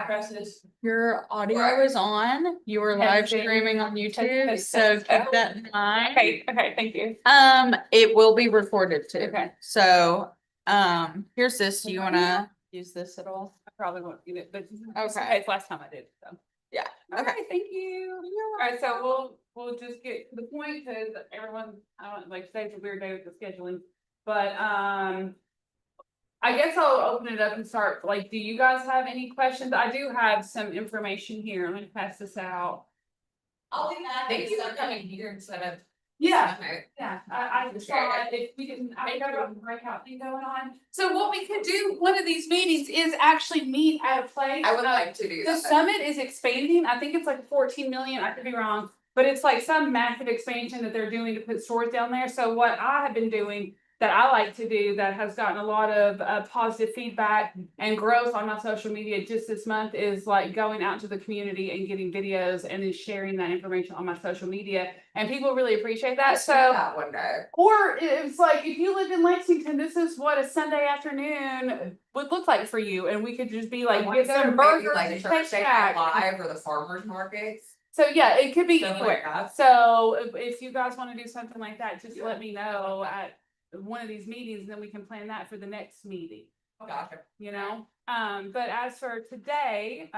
addresses? Your audio Right. is on, you are Okay, live so- streaming on YouTube, okay, so keep oh. that in mind. Okay, thank you. It will be recorded too. Okay. So, here's this, do you wanna use this at all? I probably won't need it, but Okay. it's last time I did, so. Yeah, Okay, okay. thank you. All right, so we'll just get to the point because everyone, I don't like today's a weird day with the scheduling, but I guess I'll open it up and start. Like, do you guys have any questions? I do have some information here. I'm gonna pass this out. I'll do that. Thank you for coming here instead of. Yeah. Okay. Yeah, I saw it. If we didn't, I got a breakout thing going on. So what we could do, one of these meetings is actually meet at a place. I would like to do The that. summit is expanding. I think it's like 14 million. I could be wrong, but it's like some massive expansion that they're doing to put stores down there. So what I have been doing that I like to do that has gotten a lot of positive feedback and growth on my social media just this month is like going out to the community and getting videos and then sharing that information on my social media. And people really appreciate that. Let's do So that one day. or it's like, if you live in Lexington, this is what a Sunday afternoon would look like for you, and we could just be like, get some burgers Like and Thursday Shake Night Shack. Live or the farmers markets. So yeah, it could be Something anywhere. like that. So if you guys wanna do something like that, just let me know at one of these meetings, and then we can plan that for the next meeting, Gotcha. you know? But as for today,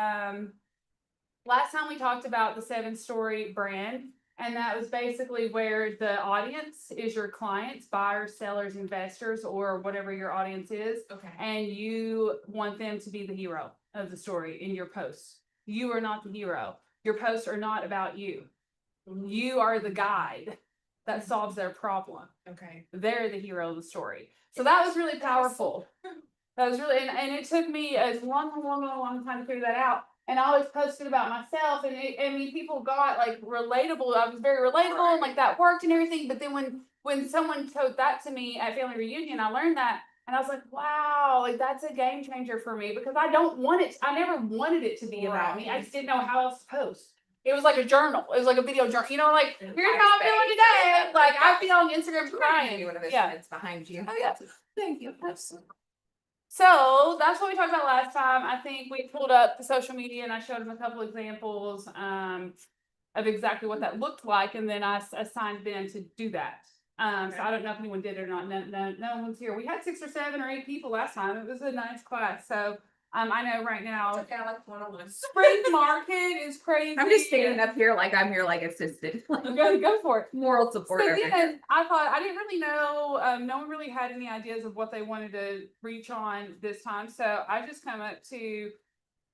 last time we talked about the 7-Story brand. And that was basically where the audience is your clients, buyers, sellers, investors, or whatever your audience is. Okay. And you want them to be the hero of the story in your posts. You are not the hero. Your posts are not about you. You are the guide that solves their problem. Okay. They're the hero of the story. So that was really powerful. That was really, and it took me a long time to figure that out. And I always posted about myself, and I mean, people got like relatable. I was very relatable, and like that worked and everything. But then when someone told that to me at family reunion, I learned that, and I was like, wow, like that's a game changer for me because I don't want it. I never wanted it to be about me. I just didn't know how else to post. It was like a journal. It was like a video journal. You know, like here's how I'm feeling today. Like I feel on Instagram crying. One of those Yeah. minutes behind you. Oh yeah. Thank you. Absolutely. So that's what we talked about last time. I think we pulled up the social media and I showed them a couple examples of exactly what that looked like, and then I assigned them to do that. So I don't know if anyone did it or not. No one's here. We had 6 or 7 or 8 people last time. It was a nice class. So I know right now Okay, I like one on one. spring market is crazy. I'm just standing up here like I'm your like assistant. Go for it. Moral support. So over then here. I thought I didn't really know. No one really had any ideas of what they wanted to reach on this time. So I just come up to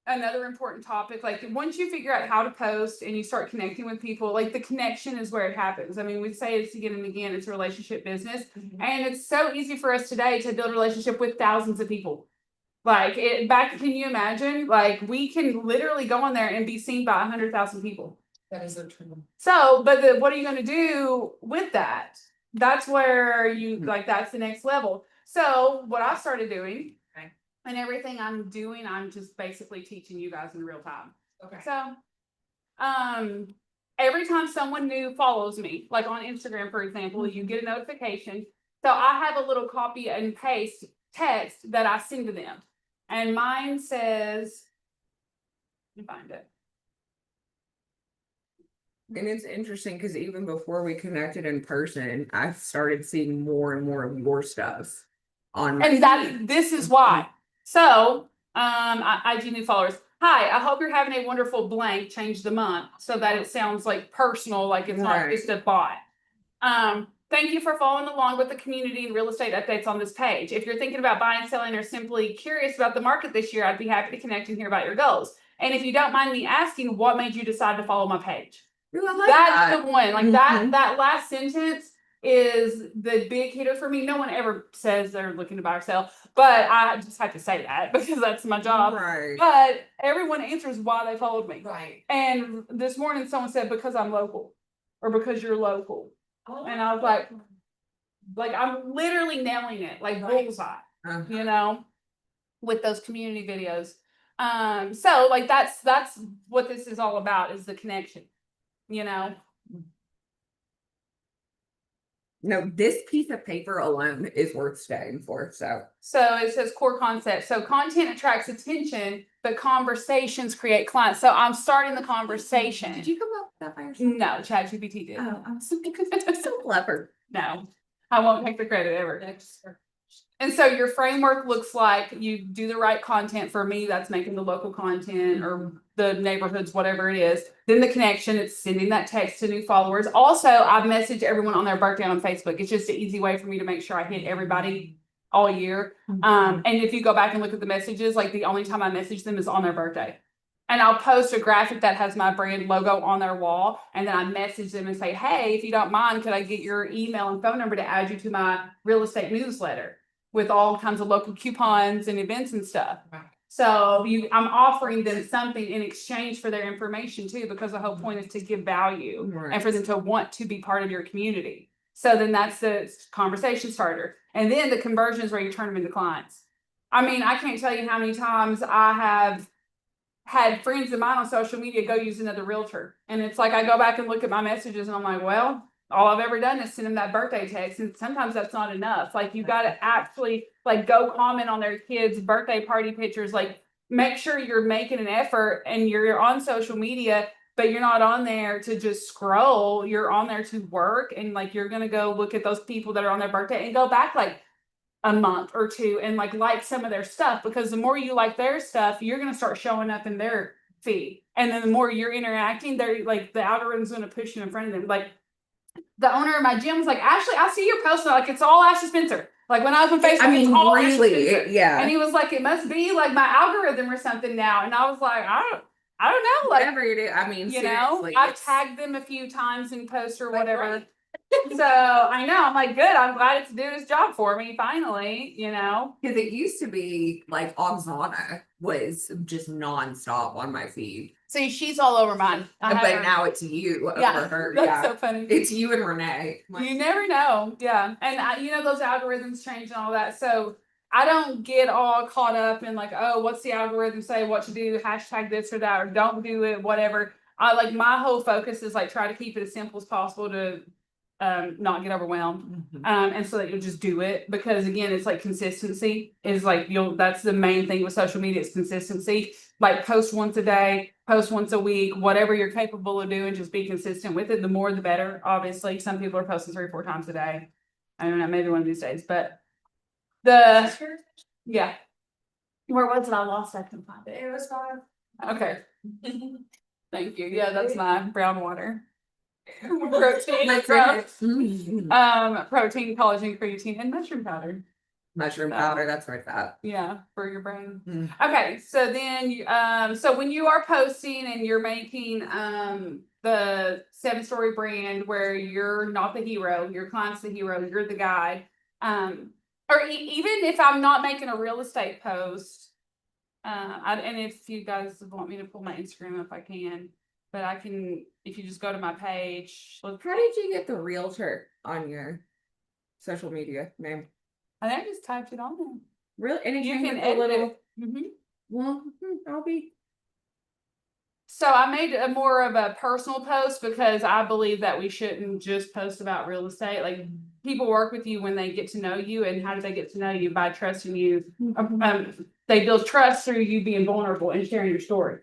another important topic. Like once you figure out how to post and you start connecting with people, like the connection is where it happens. I mean, we say it's again and again, it's a relationship business. And it's so easy for us today to build a relationship with thousands of people. Like can you imagine? Like we can literally go on there and be seen by 100,000 people. That is so true. So, but what are you going to do with that? That's where you like, that's the next level. So what I started doing and everything I'm doing, I'm just basically teaching you guys in real time. Okay. So, every time someone new follows me, like on Instagram, for example, you get a notification. So I have a little copy and paste text that I send to them. And mine says, let me find it. And it's interesting because even before we connected in person, I started seeing more and more of your stuff on my And this is why. So, IG new followers. Hi, I hope you're having a wonderful blank. Change the month so that it sounds like personal, like it's not Right. just a bot. Thank you for following along with the community and real estate updates on this page. If you're thinking about buying, selling, or simply curious about the market this year, I'd be happy to connect and hear about your goals. And if you don't mind me asking, what made you decide to follow my page? Ooh, I like That's that. the one. Like Mhm. that last sentence is the big hitter for me. No one ever says they're looking to buy or sell, but I just have to say that because that's my job. Right. But everyone answers why they followed me. Right. And this morning someone said, because I'm local or because you're local. And I was like, I'm literally nailing it, like bullseye, you know, with those community videos. So like that's what this is all about, is the connection, you know. No, this piece of paper alone is worth staying for, so. So it says core concept. So content attracts attention, but conversations create clients. So I'm starting the conversation. Did you come up with that by yourself? No, ChatGPT did. Oh, I'm so clever. No, I won't take the credit ever. And so your framework looks like you do the right content. For me, that's making the local content or the neighborhoods, whatever it is. Then the connection, it's sending that text to new followers. Also, I've messaged everyone on their birthday on Facebook. It's just an easy way for me to make sure I hit everybody all year. And if you go back and look at the messages, like the only time I message them is on their birthday. And I'll post a graphic that has my brand logo on their wall. And then I message them and say, hey, if you don't mind, could I get your email and phone number to add you to my real estate newsletter with all kinds of local coupons and events and stuff. So I'm offering them something in exchange for their information too, because the whole point is to give value and for them to want to be part of your community. So then that's the conversation starter. And then the conversion is where you turn them into clients. I mean, I can't tell you how many times I have had friends of mine on social media go use another realtor. And it's like, I go back and look at my messages and I'm like, well, all I've ever done is send them that birthday text. And sometimes that's not enough. Like you got to actually like go comment on their kids' birthday party pictures, like make sure you're making an effort and you're on social media, but you're not on there to just scroll. You're on there to work. And like, you're going to go look at those people that are on their birthday and go back like a month or two and like some of their stuff, because the more you like their stuff, you're going to start showing up in their feed. And then the more you're interacting, they're like the algorithm's going to push you in front of them. Like the owner of my gym was like, Ashley, I see your post. Like it's all Ashley Spencer. Like when I was on Facebook, I mean, it's all Ashley really, Spencer. yeah. And he was like, it must be like my algorithm or something now. And I was like, I don't know. Like, Whatever you do, I mean, you know, seriously, I've it's- tagged them a few times in posts or That's whatever. right. So I know, I'm like, good. I'm glad it's doing its job for me finally, you know. Because it used to be like Oksana was just nonstop on my feed. See, she's all over mine. I have But her- now it's you over yeah, her. that's Yeah. so funny. It's you and Renee. You never know. Yeah. And you know, those algorithms change and all that. So I don't get all caught up in like, oh, what's the algorithm say, what to do, hashtag this or that, or don't do it, whatever. I like my whole focus is like try to keep it as simple as possible to not get overwhelmed. And so that you'll just do it, because again, it's like consistency is like that's the main thing with social media is consistency. Like post once a day, post once a week, whatever you're capable of doing, just be consistent with it. The more the better. Obviously, some people are posting 3 or 4 times a day. I don't know, maybe one of these days, but yeah. Where was it? I lost. I couldn't find it. It was fine. Okay. Thank you. Yeah, that's my brown water. Protein, protein, collagen, creatine, and mushroom powder. Mushroom powder, that's right that. Yeah, for your brain. Mm. Okay, so then so when you are posting and you're making the 7-story brand where you're not the hero, your client's the hero, you're the guide. Or even if I'm not making a real estate post, and if you guys want me to pull my Instagram up, I can. But I can, if you just go to my page. How did you get the realtor on your social media name? I think I just typed it on there. Really? And it You came can with a edit little. it. Mhm. Well, I'll be. So I made a more of a personal post because I believe that we shouldn't just post about real estate. Like people work with you when they get to know you, and how do they get to know you? By trusting you. They build trust through you being vulnerable and sharing your story.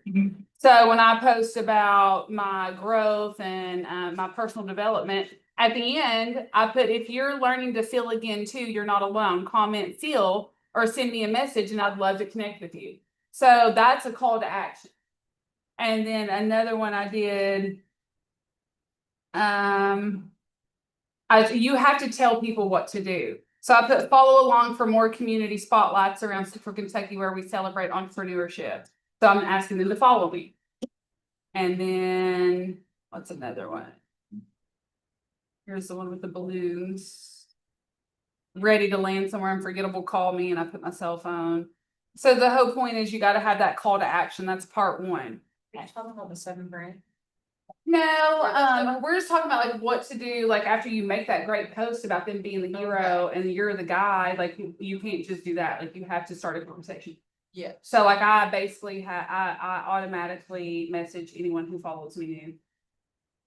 So when I post about my growth and my personal development, at the end, I put, if you're learning to feel again too, you're not alone. Comment feel or send me a message and I'd love to connect with you. So that's a call to action. And then another one I did, you have to tell people what to do. So I put follow along for more community spotlights around Central Kentucky where we celebrate entrepreneurship. So I'm asking them to follow me. And then what's another one? Here's the one with the balloons. Ready to land somewhere unforgettable, call me, and I put my cell phone. So the whole point is you got to have that call to action. That's part 1. Talking about the 7 brand. No, we're just talking about like what to do, like after you make that great post about them being the hero and you're the guy, like you can't just do that. Like you have to start a conversation. Yeah. So like I basically I automatically message anyone who follows me new.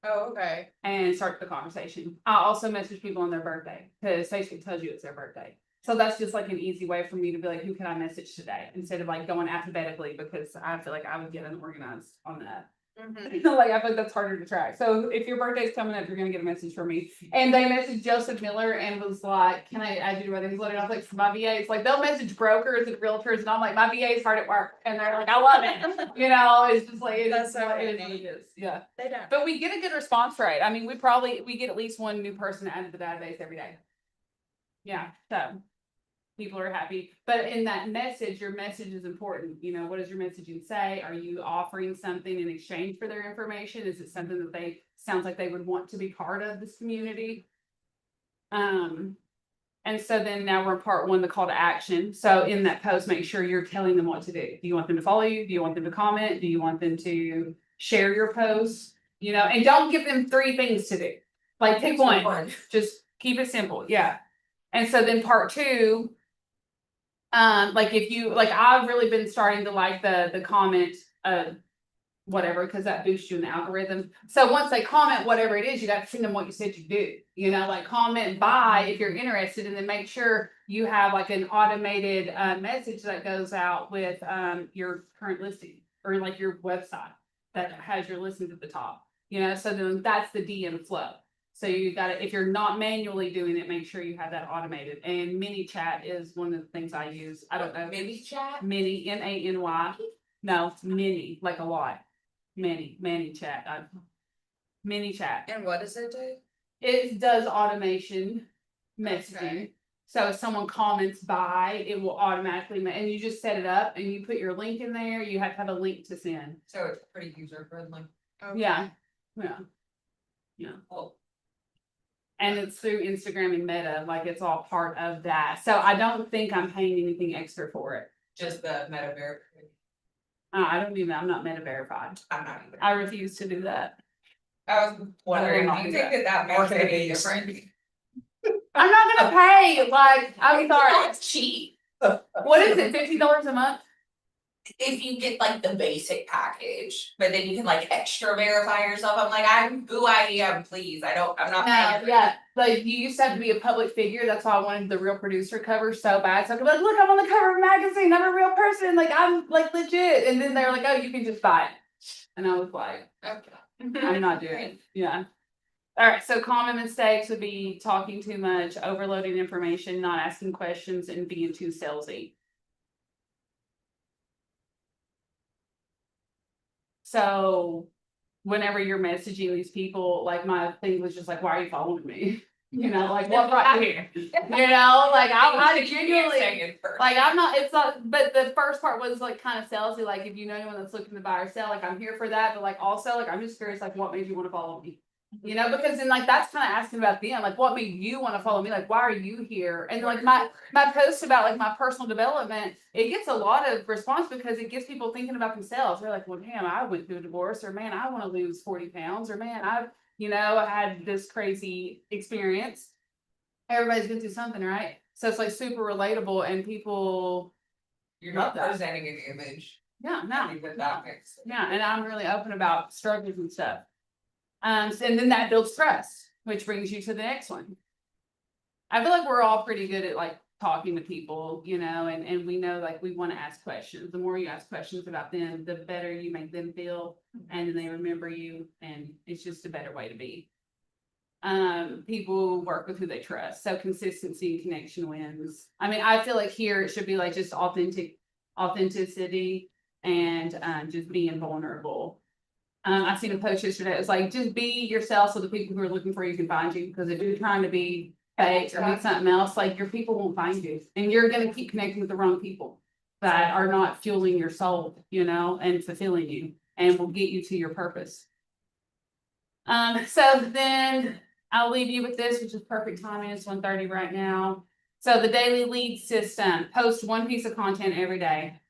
Oh, okay. and start the conversation. I also message people on their birthday because Facebook tells you it's their birthday. So that's just like an easy way for me to be like, who can I message today? Instead of like going alphabetically because I feel like I would get unorganized on that. Like I feel like that's harder to track. So if your birthday's coming up, you're gonna get a message from me. And they messaged Joseph Miller and was like, "Can I add you to my newsletter?" And I was like, "For my VA, it's like they'll message brokers and realtors, and I'm like, my VA is hard at work, and they're like, I love it. You know, it's just like That's it's so what it funny. is. Yeah. They don't. But we get a good response rate. I mean, we get at least one new person added to the database every day. Yeah, so people are happy. But in that message, your message is important. You know, what does your messaging say? Are you offering something in exchange for their information? Is it something that they sounds like they would want to be part of this community? And so then now we're in part one, the call to action. So in that post, make sure you're telling them what to do. Do you want them to follow you? Do you want them to comment? Do you want them to share your post? You know, and don't give them 3 things to do. Like pick one, just keep it simple. Yeah. And so then part 2, like if you, like I've really been starting to like the comment, whatever, because that boosts you in the algorithm. So once they comment whatever it is, you got to send them what you said you do. You know, like comment buy if you're interested, and then make sure you have like an automated message that goes out with your current listing or like your website that has your listings at the top. You know, so then that's the DM flow. So you got to, if you're not manually doing it, make sure you have that automated. And mini chat is one of the things I use. I don't know. Maybe chat. Mini, MANY. No, mini, like a lot. Many chat. Mini chat. And what does it do? It does automation messaging. Okay. So if someone comments by, it will automatically, and you just set it up and you put your link in there. You have to have a link to send. So it's pretty user friendly. Yeah. Yeah. Well, And it's through Instagram and Meta, like it's all part of that. So I don't think I'm paying anything extra for it. just the meta verification. I don't even, I'm not Meta verified. I'm not either. I refuse to do that. I was wondering, not do you do think that makes any difference? I'm not gonna pay, like, I'm sorry. It's cheap. What is it, $50 a month? If you get like the basic package, but then you can like extra verify yourself, I'm like, I'm who I am, please, I'm not paying. for Yeah, like you used to have to be a public figure, that's why I wanted the real producer cover so bad, so I could be like, look, I'm on the cover of a magazine, I'm a real person, like, I'm like legit, and then they're like, oh, you can just buy it. And I was like, it. I'm not doing it, yeah. Alright, so common mistakes would be talking too much, overloading information, not asking questions, and being too salesy. So whenever you're messaging these people, like my thing was just like, why are you following me? You know, like what brought you here? You know, like I genuinely, like I'm not, it's not, but the first part was like kind of salesy, like if you know anyone that's looking to buy or sell, like I'm here for that, but like also like I'm just curious, like what made you want to follow me? You know, because then like that's kind of asking about them, like what made you want to follow me? Like why are you here? And like my post about like my personal development, it gets a lot of response because it gets people thinking about themselves. They're like, well, damn, I went through a divorce, or man, I want to lose 40 pounds, or man, I've, you know, had this crazy experience. Everybody's been through something, right? So it's like super relatable, and people, You're love not that. presenting an image. yeah, no, Even that makes sense. yeah, and I'm really open about struggles and stuff. And then that builds trust, which brings you to the next one. I feel like we're all pretty good at like talking to people, you know, and we know like we want to ask questions. The more you ask questions about them, the better you make them feel, and they remember you, and it's just a better way to be. People work with who they trust, so consistency and connection wins. I mean, I feel like here it should be like just authenticity and just being vulnerable. I seen a post yesterday. It was like, just be yourself so the people who are looking for you can find you. Because if you're trying to be fake or be something else, like your people won't find you, and you're gonna keep connecting with the wrong people that are not fueling your soul, you know, and fulfilling you, and will get you to your purpose. So then I'll leave you with this, which is perfect timing. It's 1:30 right now. So the daily lead system: post one piece of content every day.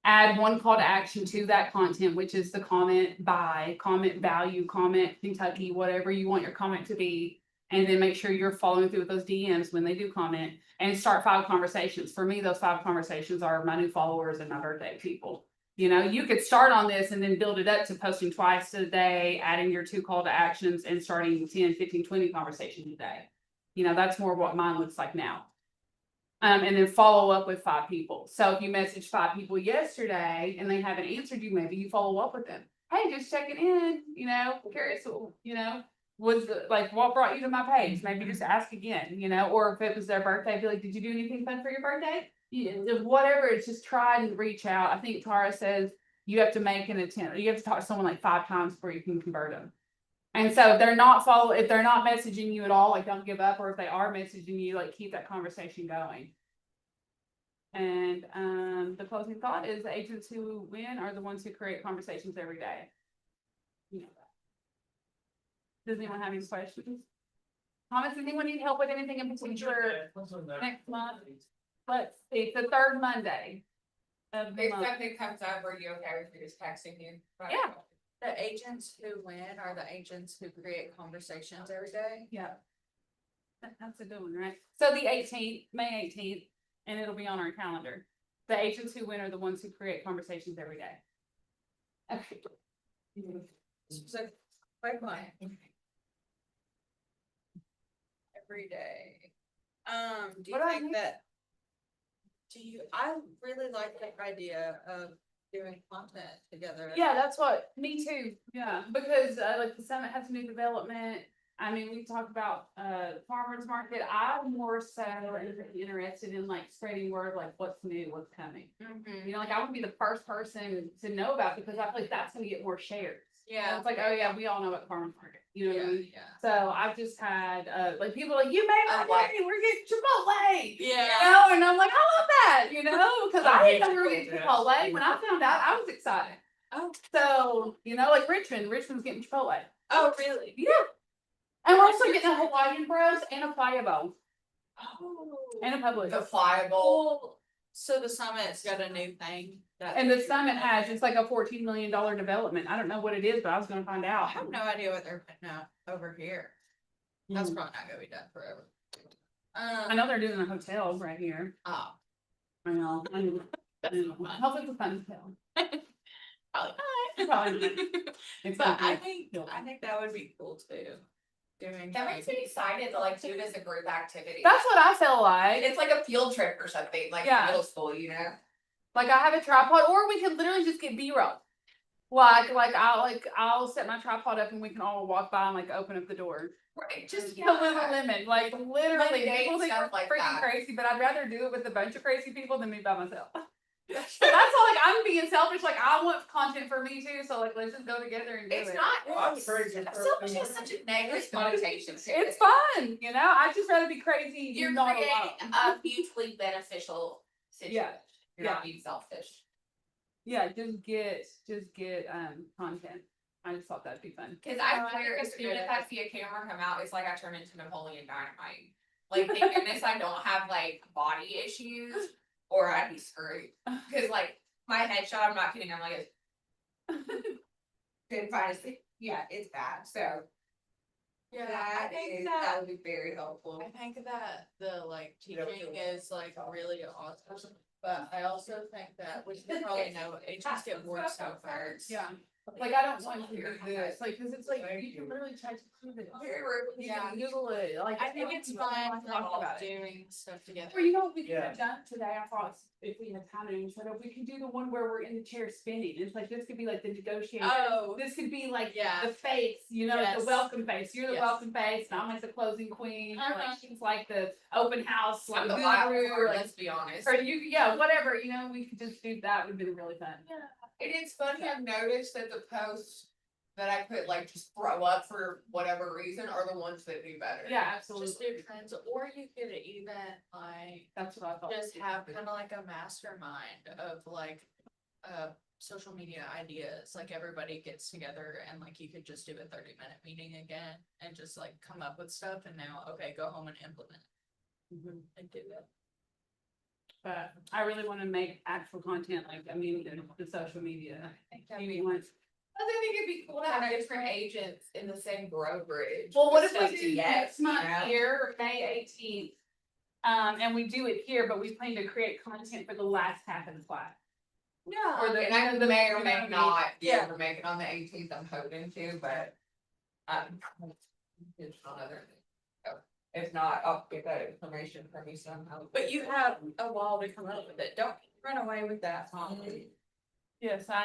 Add one call to action to that content, which is the comment buy, comment value, comment Kentucky, whatever you want your comment to be. And then make sure you're following through with those DMs when they do comment, and start 5 conversations. For me, those 5 conversations are my new followers and my birthday people. You know, you could start on this and then build it up to posting twice a day, adding your 2 call to actions and starting 10, 15, 20 conversations a day. You know, that's more what mine looks like now. And then follow up with 5 people. So if you messaged 5 people yesterday and they haven't answered you, maybe you follow up with them. Hey, just checking in, you know, curious, you know, like what brought you to my page? Maybe just ask again, you know, or if it was their birthday, be like, did you do anything fun for your birthday? Whatever, it's just try and reach out. I think Tara says you have to make an attempt. You have to talk to someone like 5 times before you can convert them. And so if they're not messaging you at all, like don't give up, or if they are messaging you, like keep that conversation going. And the closing thought is the agents who win are the ones who create conversations every day. You know that. Does anyone have any questions? Thomas, does anyone need help with anything in particular next month? Let's see, the 3rd Monday of the If month. something comes up, are you okay with me just texting you? Yeah. The agents who win are the agents who create conversations every day. Yeah. That's a good one, right? So the 18th, May 18th, and it'll be on our calendar. The agents who win are the ones who create conversations every day. Okay. So, quick one. Every day. Do you What do I think need? that? I really like the idea of doing content together. Yeah, that's what, me too, yeah, because like the summit has new development. I mean, we talk about farmers market. I'm more so interested in like spreading word, like what's new, what's coming. You know, like I want to be the first person to know about, because I feel like that's gonna get more shares. Yeah. It's like, oh yeah, we all know about farmers market, you know what I mean? Yeah. So I've just had like people like, you made my day, we're getting Chipotle. You Yeah. know, and I'm like, I love that, you know, because I didn't know we were getting Chipotle. When I found out, I was excited. Oh. So, you know, like Richmond's getting Chipotle. Oh, really? Yeah. And we're also getting a Hawaiian Bros and a Playa Bowl Oh. and a Publix. The flyable. Well, so the summit's got a new thing. And the summit has, it's like a $14 million development. I don't know what it is, but I was gonna find I out. have no idea what they're putting out over here. That's Mm. probably not gonna be done forever. I know they're doing a hotel right here. Oh. I know. I know. Hopefully it's a fun hotel. Probably not. It's But gonna I be- think that would be cool too. Doing. That makes me excited to like do it as a group activity. That's what I feel like. It's like a field trip or something, like Yeah. middle school, you know? Like I have a tripod, or we could literally just get B-roll. I'll set my tripod up and we can all walk by and like open up the door. Right, just. The Lululemon, like literally, Mundane people think stuff we're like freaking that. crazy, but I'd rather do it with a bunch of crazy people than me by myself. So that's all, like, I'm being selfish, like, I want content for me too, so like, let's just go together and do it. It's not, Well, I'm crazy. selfish has such a negative connotation to it. It's fun, you know, I'd just rather be crazy, You're not creating alone. a mutually beneficial situation. Yeah, You're not being selfish. Yeah, just get, content. I just thought that'd be fun. Cause No, I I swear, think as it's a soon good as I see a camera come out, it's like I turn into Napoleon Dynamite. Like, thank goodness I don't have like body issues or I'd be screwed. Cause like my headshot, I'm not kidding, I'm like. Couldn't find a thing. Yeah, it's bad, so. That would be very helpful. I think that the like Yeah, teaching sure. is like really awesome, but I also think that we should probably know agents get bored so fast. Yeah, like, I don't want to do this, like, cause it's like, you can literally try to do this. You Yeah. can Google it, like. I think it's fun talk about it. doing stuff together. Or you know what we could Yeah. have done today, I thought if we had time and shut up, we could do the one where we're in the chair spinning, it's like, this could be like the negotiation. Oh, This could be like yeah. the face, you know, like the Yes. welcome face, you're the Yes. welcome face, and I'm like the closing queen, or Uh-huh. like she's like the open house, like I'm the guru, wild or card, like, let's be honest. or you, yeah, whatever, you know, we could just do that, would've been really fun. It is funny, I've noticed that the posts that I put like just throw up for whatever reason are the ones that do better. Yeah, Just absolutely, do trends, or you could even like that's what I thought. just have kind of like a mastermind of like social media ideas, like everybody gets together and like you could just do a 30-minute meeting again and just like come up with stuff and now, okay, go home and implement Mhm. and do it. But I really wanna make actual content, like, I mean, the social media. I think that'd be- You want- I think it'd be cool to have different agents in the same brokerage. Well, what if Stuff we to do get, next you month know? here, May 18th? And we do it here, but we plan to create content for the last half of the class. Yeah. Or the- And I may or may not be Yeah. able to make it on the 18th, I'm hoping to, but. It's on other things. So, if not, I'll get that information from you somehow. But you have a while to come up with it. Don't run away with that, Tom. Yes, I